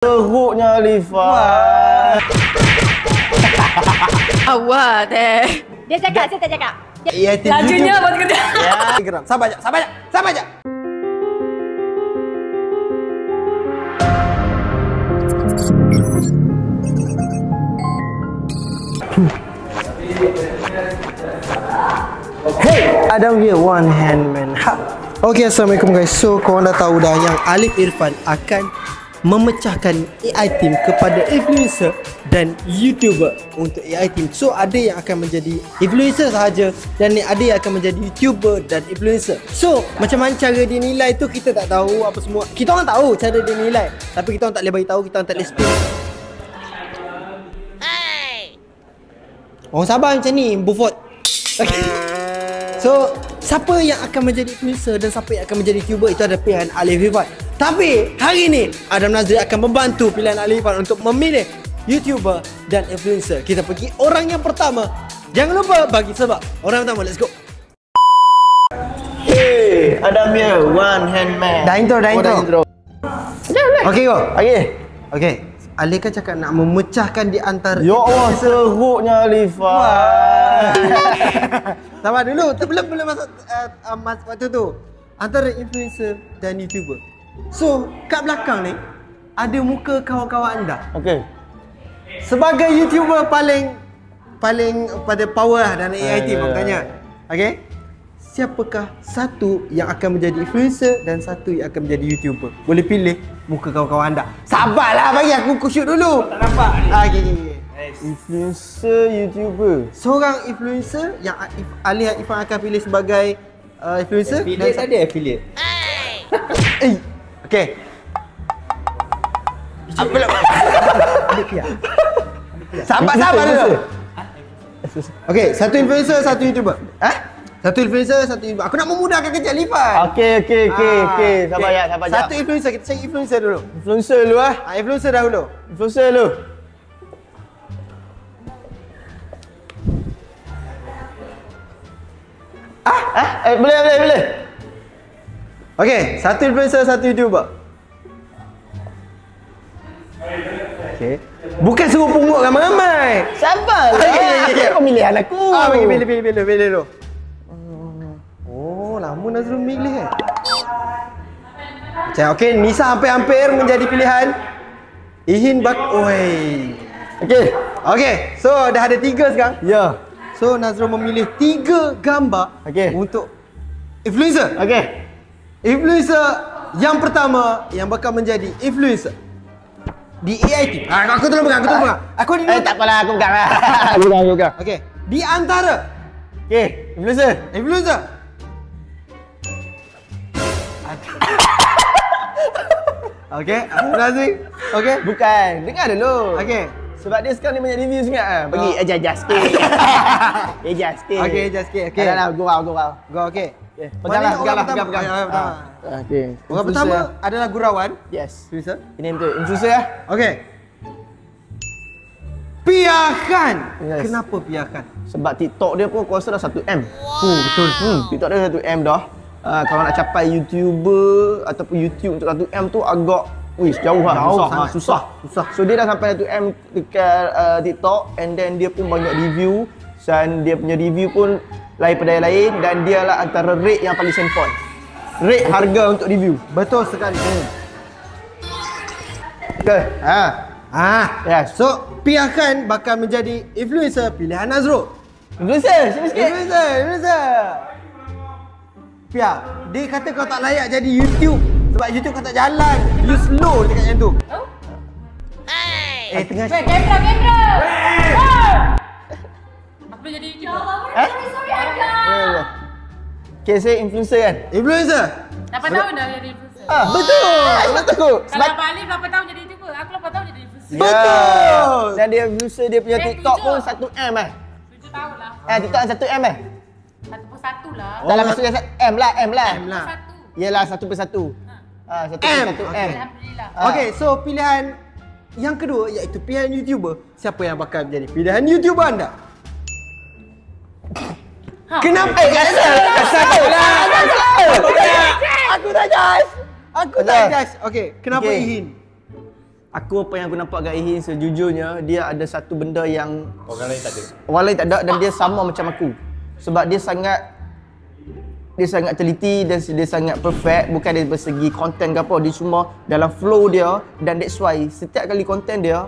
Teruknya Alifah. Awak teh. Dia cakap, saya tak cakap. Ya, Lajunya buat kerja. Ya, geram. Sabar aja, sabar aja, sabar aja. Hey, Adam here, one hand man. Okay, assalamualaikum guys. So, korang dah tahu dah yang Alif Irfan akan memecahkan AI team kepada influencer dan YouTuber untuk AI team. So ada yang akan menjadi influencer sahaja dan ada yang akan menjadi YouTuber dan influencer. So macam mana cara dia nilai tu kita tak tahu apa semua. Kita orang tahu cara dia nilai, tapi kita orang tak boleh bagi tahu, kita orang tak boleh spill. Orang Sabah macam ni, Buford. Okay. So siapa yang akan menjadi influencer dan siapa yang akan menjadi YouTuber itu ada pilihan Alif Irfan. Tapi hari ni Adam Nazri akan membantu pilihan Alif Irfan untuk memilih YouTuber dan influencer. Kita pergi orang yang pertama. Jangan lupa bagi sebab. Orang pertama, let's go. Hey, Adam here, one hand man. Dah intro. Okay, go. Okay. Alif kan cakap nak memecahkan di antara. Ya Allah, teruknya Alifah. Sabar dulu, belum masuk waktu tu. Antara influencer dan YouTuber. So, kat belakang ni ada muka kawan-kawan anda. Okey. Sebagai YouTuber paling pada power lah dalam AI team aku tanya. Okey. Siapakah satu yang akan menjadi influencer dan satu yang akan menjadi YouTuber? Boleh pilih muka kawan-kawan anda. Sabarlah, bagi aku shoot dulu. Tak nampak ni. Okey. Influencer, YouTuber. Seorang influencer yang Alif Irfan akan pilih sebagai influencer. Affiliate ada affiliate. Okey. Sabar dulu. Okey, satu influencer, satu YouTuber. Satu influencer, satu YouTuber. Aku nak memudahkan kerja Alifan. Okey. Sabar ya. Satu influencer, kita cari influencer dulu. Influencer dulu. Boleh. Okey, satu influencer, satu YouTuber. Okey. Bukan suruh pungut ramai-ramai. Sabarlah. Okey. Pemilihan aku. Pilih dulu. Oh, lama Nazrul milih Macam okey, Nisa hampir-hampir menjadi pilihan. Ihin Okey, so dah ada 3 sekarang. Ya. So Nazrul memilih 3 gambar untuk influencer. Okey. Influencer yang pertama yang bakal menjadi influencer di AI team. Aku tolong pegang. Aku ni tak apalah, aku pegang lah. Aku pegang. Okey. Di antara influencer. Okey, Nazri. Okey. Bukan, dengar dulu. Okey. Sebab dia sekarang ni banyak review sangat ah. Bagi adjust sikit. Okey, adjust sikit. Okey. Dah, gurau. Go okey. Pegang. Okey. Orang pertama adalah Gurawan. Yes. Influencer. Ini betul. Influencer ah. Okey. Piakan. Yes. Kenapa Piakan? Sebab TikTok dia pun aku rasa dah 1M. Betul. TikTok dia 1M dah. Kalau nak capai YouTuber ataupun YouTube untuk 1M tu agak jauh lah. Susah. So dia dah sampai 1M dekat TikTok, and then dia pun banyak review, dan dia punya review pun lain pada yang lain, dan dia lah antara rate yang paling sempon. Rate harga untuk review. Betul sekali. Okay. Yes. So Piakan bakal menjadi influencer pilihan Nazrul. Influencer, sini sikit. Influencer. Pia, dia kata kau tak layak jadi YouTube sebab YouTube kau tak jalan. You slow dekat yang tu. Tengah Kamera. Apa jadi YouTuber? Sorry Aga. Okay, saya influencer kan? Influencer. 8 tahun dah jadi influencer. Betul. Nak takut. Kalau Abang Alif 8 tahun jadi YouTuber, aku 8 tahun jadi influencer. Betul. Dan dia influencer, dia punya TikTok pun 1M 7 tahun lah. TikTok 1M 1/1 lah. Dalam maksudnya M lah. Satu. Yelah 1/1. 1/1M. Alhamdulillah. Okay, so pilihan yang kedua iaitu pilihan YouTuber. Siapa yang bakal menjadi pilihan YouTuber anda? Kenapa? Aku tak jas. Okey, kenapa Ihin? Aku apa yang aku nampak kat Ihin sejujurnya, dia ada satu benda yang Orang lain tak ada. orang lain tak ada dan dia sama macam aku. Sebab dia sangat teliti dan dia sangat perfect, bukan dari segi konten ke apa, dia cuma dalam flow dia dan that's why setiap kali konten dia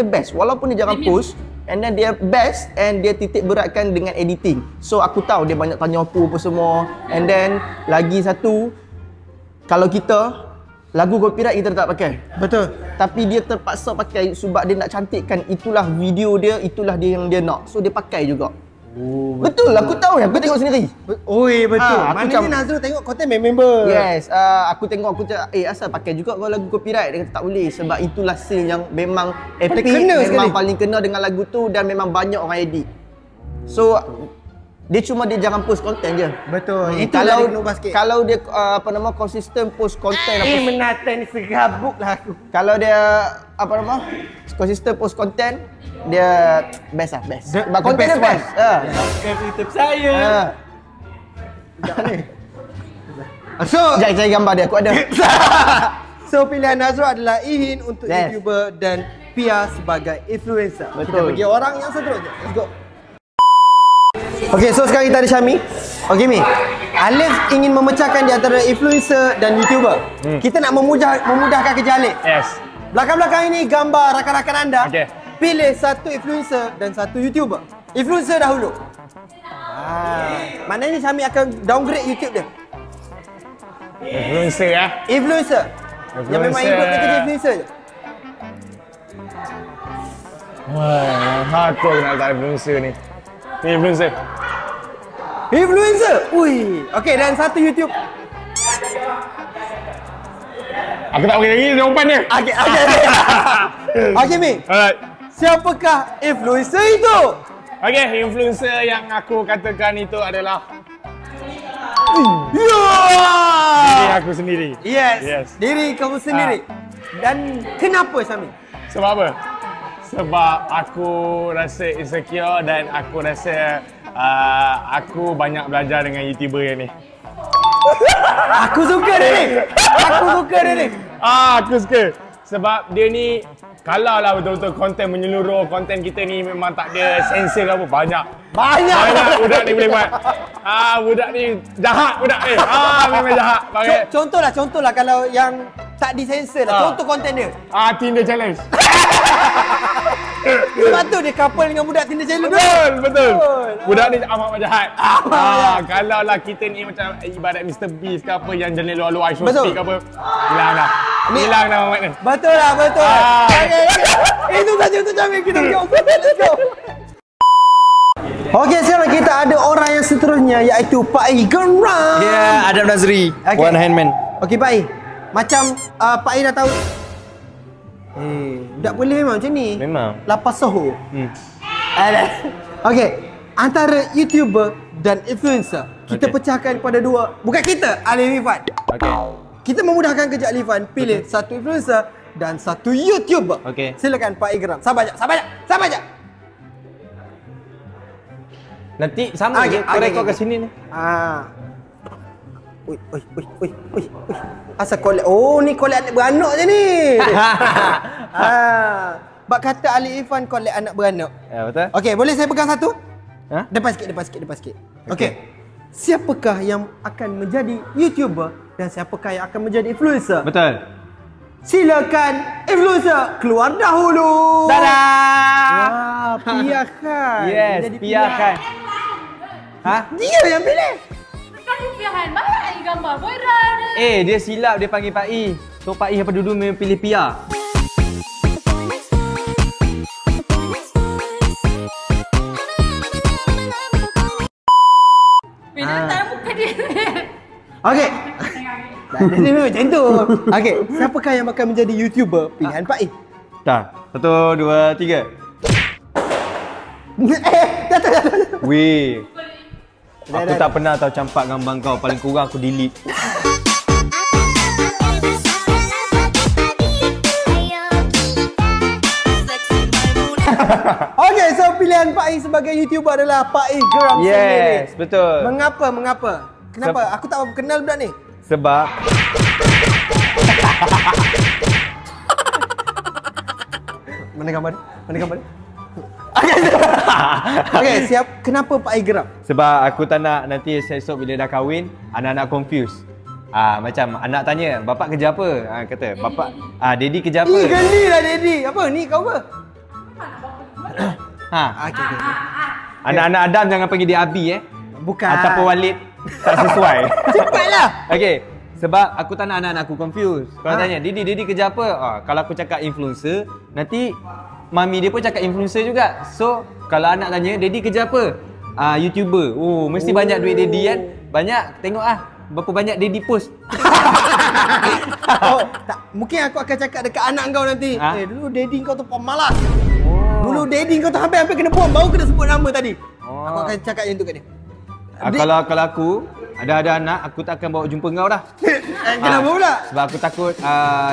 best walaupun dia jarang post, and then dia best and dia titik beratkan dengan editing. So aku tahu dia banyak tanya aku apa semua, and then lagi satu, kalau kita lagu copyright kita tak pakai. Betul. Tapi dia terpaksa pakai sebab dia nak cantikkan, itulah video dia, itulah dia yang dia nak. So dia pakai juga. Oh, betul, aku tahu yang aku tengok sendiri. Oi, betul. Aku Maknanya Nazrul tengok konten member. Yes, aku tengok aku cakap, asal pakai juga kau lagu copyright. Dia kata tak boleh sebab itulah scene yang memang epic, memang paling kena dengan lagu tu dan memang banyak orang edit. So dia jarang post konten je. Betul. Itu kalau dia konsisten post konten menata ni serabut lah aku. Kalau dia konsisten post konten, dia best lah, best. Sebab konten dia best. Subscribe YouTube saya. So, sekejap cari gambar dia, aku ada. So pilihan Nazrul adalah Ihin untuk YouTuber dan Pia sebagai influencer. Betul. Kita pergi orang yang seterusnya. Let's go. Okay, so sekarang kita ada Syami. Okay Mi, Alif ingin memecahkan di antara influencer dan YouTuber. Kita nak memudahkan kerja Alif. Yes. Belakang-belakang ini gambar rakan-rakan anda. Okay. Pilih satu influencer dan satu YouTuber. Influencer dahulu. Maknanya Syami akan downgrade YouTube dia. Influencer ya. Influencer. Yang memang ikut dia kerja influencer je. Wah, aku nak letak influencer ni. Ni influencer. Influencer? Ui. Okay, dan satu YouTube. Aku tak boleh lagi jawapan dia. Okay. Okay, Mi. Alright. Siapakah influencer itu? Okay, influencer yang aku katakan itu adalah diri aku sendiri. Yes. Diri kamu sendiri. Dan kenapa, Syami? Sebab apa? Sebab aku rasa insecure dan aku rasa aku banyak belajar dengan YouTuber yang ni. Aku suka dia ni. Aku suka. Sebab dia ni, kalau lah betul-betul konten menyeluruh, konten kita ni memang tak ada sensor apa, banyak budak ni boleh buat. Budak ni jahat budak ni. Memang jahat. Contohlah kalau yang tak disensor lah. Contoh konten dia. Tinder challenge. Sebab tu dia couple dengan budak Tinder challenge. Betul. Budak ni amat jahat. Kalau lah kita ni macam ibarat Mr. Beast ke apa yang jenis luar-luar ice speak ke apa, hilang dah. Hilang dah Muhammad ni. Betul. Okay. Itu saja untuk kami. Kita pergi. Let's go. Okey, sekarang kita ada orang yang seterusnya iaitu Pak I Geram. Ya, Adam Nazri. Okay. One hand man. Okey Pak I. Macam Pak I dah tahu. Tak boleh memang macam ni. Memang. Lapas soho. Okey, antara YouTuber dan influencer, kita pecahkan kepada dua. Bukan kita, Alif Irfan. Okey. Kita memudahkan kerja Alif Irfan. Pilih satu influencer dan satu YouTuber. Okey. Silakan Pak I Geram. Sabar jap. Nanti sama je. Kau rekod kat sini ni. Ui. Asal collab. Oh, ni collab anak beranak je ni. Bak kata Ali Irfan collab anak beranak. Ya, betul. Okey, boleh saya pegang satu? Ha? Depan sikit. Okey. Siapakah yang akan menjadi YouTuber dan siapakah yang akan menjadi influencer? Betul. Silakan influencer keluar dahulu. Dadah. Pia Khan. Yes, Pia Khan. Dia yang pilih. Kan dia pilihan banyak lagi gambar. Boyran. Dia silap dia panggil Pak I. So Pak I apa dulu memang pilih Pia. Bila tak muka dia. Okey. Dia memang macam tu. Okey, siapakah yang akan menjadi YouTuber pilihan Pak I? Dah. 1, 2, 3. Dah. Weh. Aku tak pernah tahu campak gambar kau. Paling kurang aku delete. Okey, so pilihan Pak I sebagai YouTuber adalah Pak I Geram sendiri. Yes, betul. Mengapa? Kenapa? Aku tak kenal budak ni. Sebab Mana gambar dia? Mana gambar dia? Okay, siap. Kenapa Pak Ai geram? Sebab aku tak nak nanti esok bila dah kahwin, anak-anak confused. Macam anak tanya, bapak kerja apa? Kata, bapak, daddy kerja apa? Geli lah daddy. Apa ni kau apa? Okay. Anak-anak Adam jangan panggil dia Abi Bukan. Ataupun Walid. Tak sesuai. Cepatlah. Okay. Sebab aku tak nak anak-anak aku confused. Kalau tanya, Didi kerja apa? Kalau aku cakap influencer, nanti mami dia pun cakap influencer juga. So, kalau anak tanya, Daddy kerja apa? YouTuber. Mesti banyak duit Daddy kan? Banyak. Tengok berapa banyak Daddy post. Tak. Mungkin aku akan cakap dekat anak kau nanti. Dulu Daddy kau tu pemalas. Dulu Daddy kau tu hampir kena buang, baru kena sebut nama tadi. Aku akan cakap yang tu kat dia. Kalau aku ada anak, aku tak akan bawa jumpa kau dah. Kenapa pula? Sebab aku takut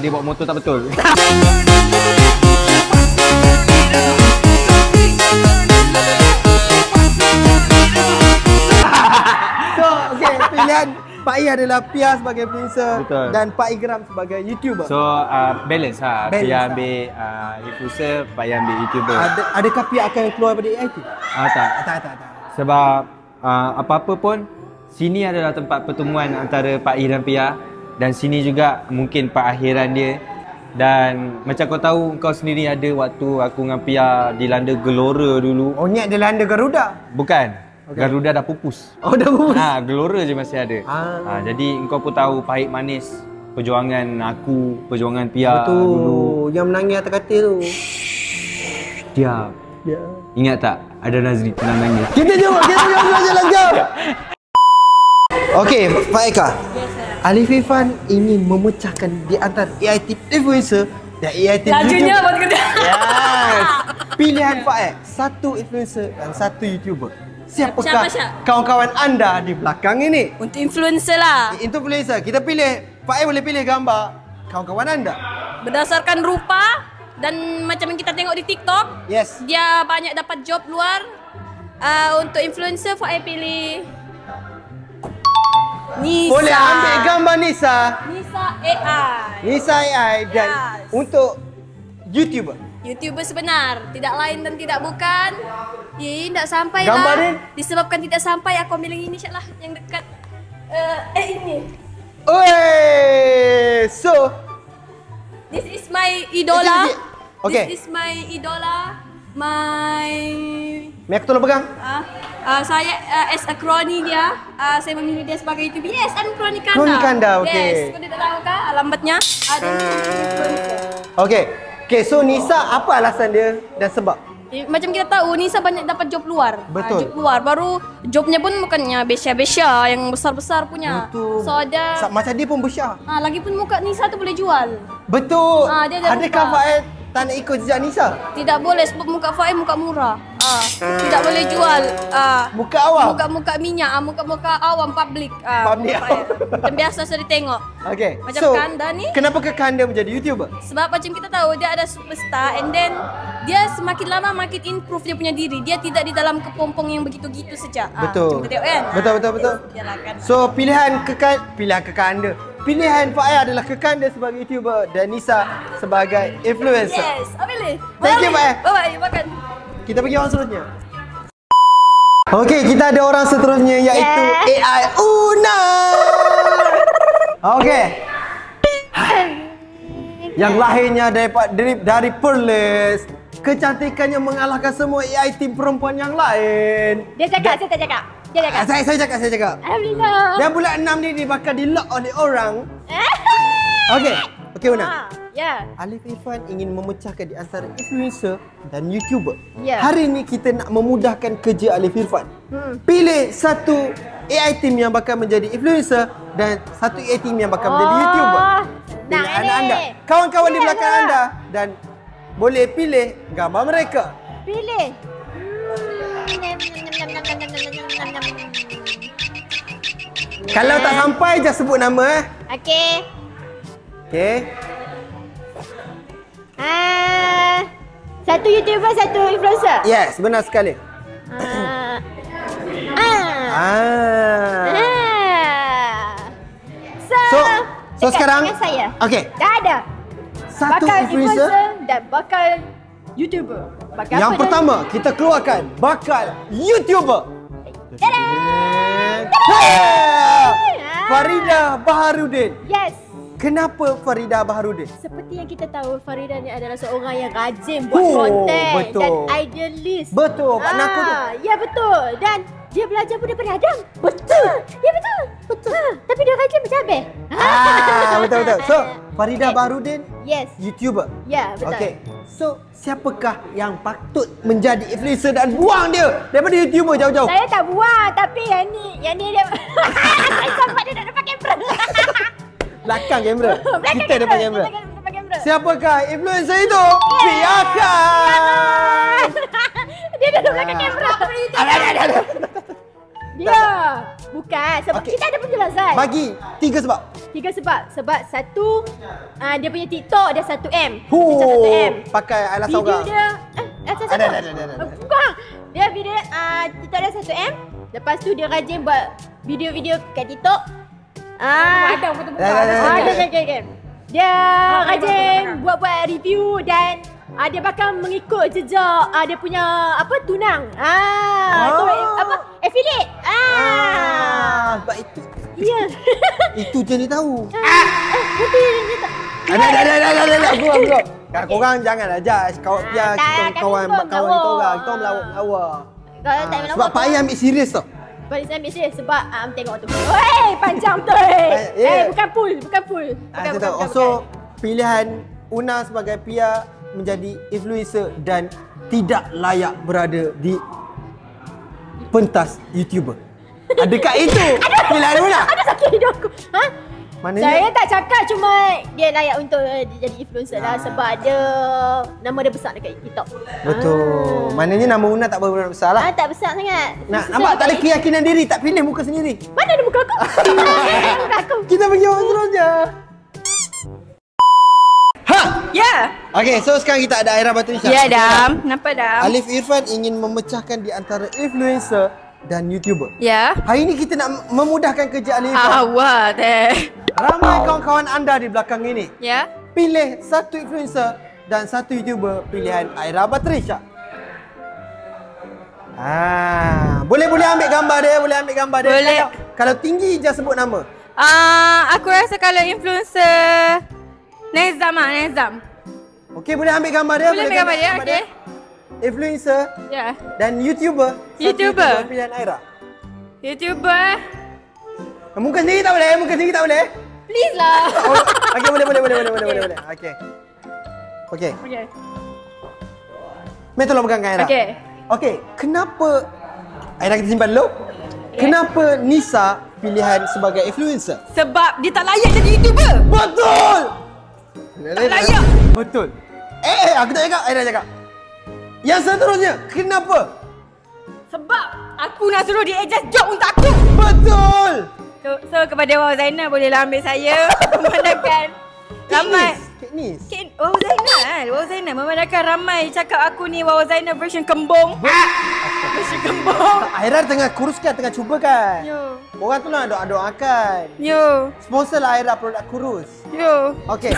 dia bawa motor tak betul. So, okay, pilihan Pak Ai adalah Pia sebagai influencer. Betul. Dan Pak Ikram sebagai YouTuber. So, balance Pia ambil influencer, Pak Ai ambil YouTuber. Adakah Pia akan keluar daripada AIT? Tak. Sebab apa-apa pun, sini adalah tempat pertemuan antara Pak Ai dan Pia. Dan sini juga mungkin perakhiran dia. Dan macam kau tahu, kau sendiri ada waktu aku dengan Pia dilanda gelora dulu. Oh, niat dilanda Garuda? Bukan. Okay. Garuda dah pupus. Oh, dah pupus? Gelora je masih ada. Jadi kau pun tahu pahit manis perjuangan aku, perjuangan Pia dulu. Yang menangis atas katil tu. Diam. Ingat tak? Ada Nazri pernah nangis. Kita jom jalan jom. Okey, Pak Eka. Alif Irfan ingin memecahkan di antara AIT influencer dan AIT Lajunya buat kerja. Yes. Pilihan Pak Ek, satu influencer dan satu YouTuber. Siapakah kawan-kawan anda di belakang ini? Untuk influencer lah. Influencer, kita pilih. Pak Ek boleh pilih gambar kawan-kawan anda. Berdasarkan rupa dan macam yang kita tengok di TikTok. Yes. Dia banyak dapat job luar. Untuk influencer, Pak Ek pilih Nisa. Boleh ambil gambar Nisa. Nisa AI dan untuk YouTuber. YouTuber sebenar, tidak lain dan tidak bukan. Tak sampai gambar lah. Dia? Disebabkan tidak sampai, aku ambil yang ini lah, yang dekat. Ini. So this is my idola. Okay. This is my idola. Aku tolong pegang. Saya as a crony dia, saya memilih dia sebagai YouTuber. Yes, I'm crony Kanda. Crony Kanda, okay. Yes, kau tidak tahu kah alamatnya? Ada Okay, so Nisa apa alasan dia dan sebab? Macam kita tahu, Nisa banyak dapat job luar. Betul. Job luar, baru jobnya pun bukannya besya-besya yang besar-besar punya. Betul. So ada macam dia pun besar. lagipun muka Nisa tu boleh jual. Betul. Dia ada Adakah muka. Faed tak nak ikut jejak Nisa? Tidak boleh sebab muka Faid muka murah. Tidak boleh jual muka awam. Muka-muka minyak, muka-muka awam public. Public awam. Macam biasa sudah ditengok. Okay. Macam so, Kanda ni. Kenapa Kanda menjadi YouTuber? Sebab macam kita tahu dia ada superstar and then dia semakin lama makin improve dia punya diri. Dia tidak di dalam kepompong yang begitu-gitu saja. Betul. Macam kita tengok kan? Betul. Yalah kan. So pilihan Kanda. Pilihan Pak Ai adalah Kanda sebagai YouTuber dan Nisa sebagai influencer. Yes, ambil. Thank you, Pak Ai. Bye-bye, makan. Kita pergi orang seterusnya. Okey, kita ada orang seterusnya iaitu AI Una. Okey. Yang lahirnya dari Perlis. Kecantikannya mengalahkan semua AI team perempuan yang lain. Dia cakap, saya tak cakap. Dia cakap. Saya cakap. Alhamdulillah. Dan bulan 6 ni bakal di-lock oleh orang. Okey Una. Ya. Alif Irfan ingin memecahkan di antara influencer dan YouTuber. Ya. Hari ni kita nak memudahkan kerja Alif Irfan. Pilih satu AI team yang bakal menjadi influencer dan satu AI team yang bakal menjadi YouTuber. Pilihan anda. Kawan-kawan di belakang anda dan boleh pilih gambar mereka. Pilih. Kalau tak sampai, just sebut nama. Okey. Satu YouTuber, satu influencer. Yes, benar sekali. So sekarang saya. Okey. Dah ada. Satu bakal influencer dan bakal YouTuber. Bakat Yang apa pertama, kita keluarkan bakat YouTuber. Tada! Farida Baharudin. Yes. Kenapa Farida Baharudin? Seperti yang kita tahu, Farida ni adalah seorang yang rajin buat konten betul. dan idealis. Betul, Pak Naku tu. Ya betul. Dan dia belajar pun daripada Adam. Betul. Ya betul. Betul. Tapi dia rajin macam Abel. Betul. So, Farida Baharudin, Yes. YouTuber. Ya, betul. Okey. So, siapakah yang patut menjadi influencer dan buang dia daripada YouTuber jauh-jauh? Saya tak buat, tapi yang ni dia saya sampai dia nak depan kamera. Belakang kamera. Kita depan kamera. Depan kamera. Siapakah influencer itu? Silakan. Dia dah belakang kamera. Dia bukan sebab Okey. kita ada penjelasan. Bagi 3 sebab. 3 sebab. Sebab satu, dia punya TikTok dia 1M. Macam 1M. Pakai alas Video saurang. dia satu. Ada. Bukan. Dia video TikTok dia 1M. Lepas tu dia rajin buat video-video kat TikTok. Ada Okay. Dia rajin buat review dan dia bakal mengikut jejak dia punya tunang. Tu affiliate. Sebab itu. Ya. Itu je ni tahu. Nanti dia tak. Ada. Gua. Korang janganlah judge kawan Tak, kawan kami kita melawak. orang. Kita melawak. Kalau tak melawak. Sebab payah ambil serius tau. Balik saya ambil serius sebab tengok tu. Weh, panjang betul. Bukan full. Bukan. So, pilihan Una sebagai Pia menjadi influencer dan tidak layak berada di pentas YouTuber. Adakah itu pilihan Una? Ada sakit hidung aku. Maknanya Saya tak cakap, cuma dia layak untuk jadi influencer lah sebab nama dia besar dekat TikTok. betul. Maknanya nama Una tak berapa besar lah. Tak besar sangat. Nampak tak ada keyakinan diri, tak pilih muka sendiri. Mana ada muka aku? Muka aku. Kita pergi orang seterusnya. Ya. Okey, so sekarang kita ada Aira Batrisha. Ya, Dam. Kenapa, Dam? Alif Irfan ingin memecahkan di antara influencer dan YouTuber. Ya. Hari ini kita nak memudahkan kerja Alif Irfan. Awak Ramai kawan-kawan anda di belakang ini. Ya. Pilih satu influencer dan satu YouTuber pilihan Aira Batrisha. Boleh ambil gambar dia, Boleh. Kalau tinggi je sebut nama. Aku rasa kalau influencer Nezam. Okey, boleh ambil gambar dia. Boleh ambil gambar dia, okey. Influencer Ya. dan YouTuber. Satu YouTuber. pilihan Aira. YouTuber. Muka sendiri tak boleh? Please lah. Okey, boleh. Okey. Okay. Mari tolong pegang Aira. Okey, kenapa Aira kita simpan dulu? Kenapa Nisa pilihan sebagai influencer? Sebab dia tak layak jadi YouTuber. Betul. Tak layak. Betul. Aku tak cakap, Aira cakap. Yang seterusnya, kenapa? Sebab aku nak suruh dia adjust job untuk aku. Betul. So kepada Waw Zainal bolehlah ambil saya memandangkan ramai Keknis. Waw Zainal memandangkan ramai cakap aku ni Waw Zainal version kembung. Version kembung. Aira tengah kuruskan, tengah cuba kan. Yo. Orang tu lah doakan. Yo. Sponsor lah Aira produk kurus. Yo. Okey.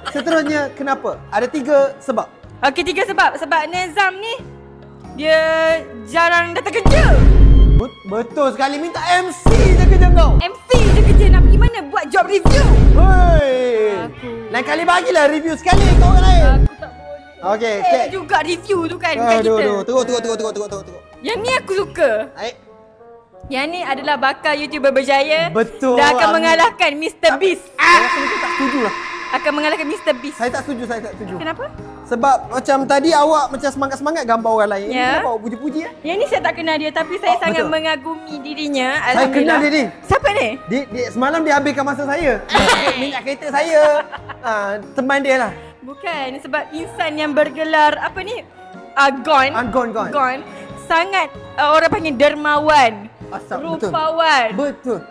Seterusnya kenapa? Ada 3 sebab. Okey, 3 sebab. Sebab Nezam ni dia jarang datang kerja. Betul sekali, minta MC je kerja kau. MC je kerja, nak pergi mana buat job review. Hei. Lain kali bagilah review sekali kau orang lain. Aku tak boleh. Okey, juga review tu kan bukan kita. Tengok. Yang ni aku suka. Yang ni adalah bakal YouTuber berjaya. Betul. Dan akan mengalahkan Mr. Beast. Saya tak setuju lah. Akan mengalahkan Mr. Beast. Saya tak setuju. Kenapa? Sebab macam tadi awak macam semangat-semangat gambar orang lain. Ya. Kenapa awak puji-puji ya? Yang ni saya tak kenal dia tapi saya sangat betul. mengagumi dirinya. Saya kenal dia ni. Siapa ni? Semalam dia habiskan masa saya. Minyak kereta saya. Teman dia lah. Bukan, sebab insan yang bergelar apa ni? Gon. Sangat orang panggil dermawan. Rupawan. Betul.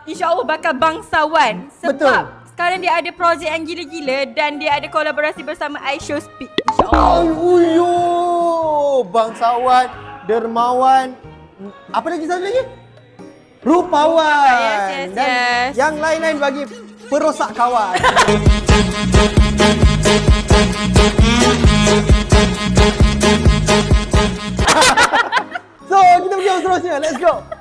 InsyaAllah bakal bangsawan. Sebab Betul. sekarang dia ada projek yang gila-gila dan dia ada kolaborasi bersama iShowSpeed. Bangsawan, dermawan, apa lagi satu lagi? Rupawan. Yes. Dan yang lain-lain bagi perosak kawan. seterusnya. Let's go.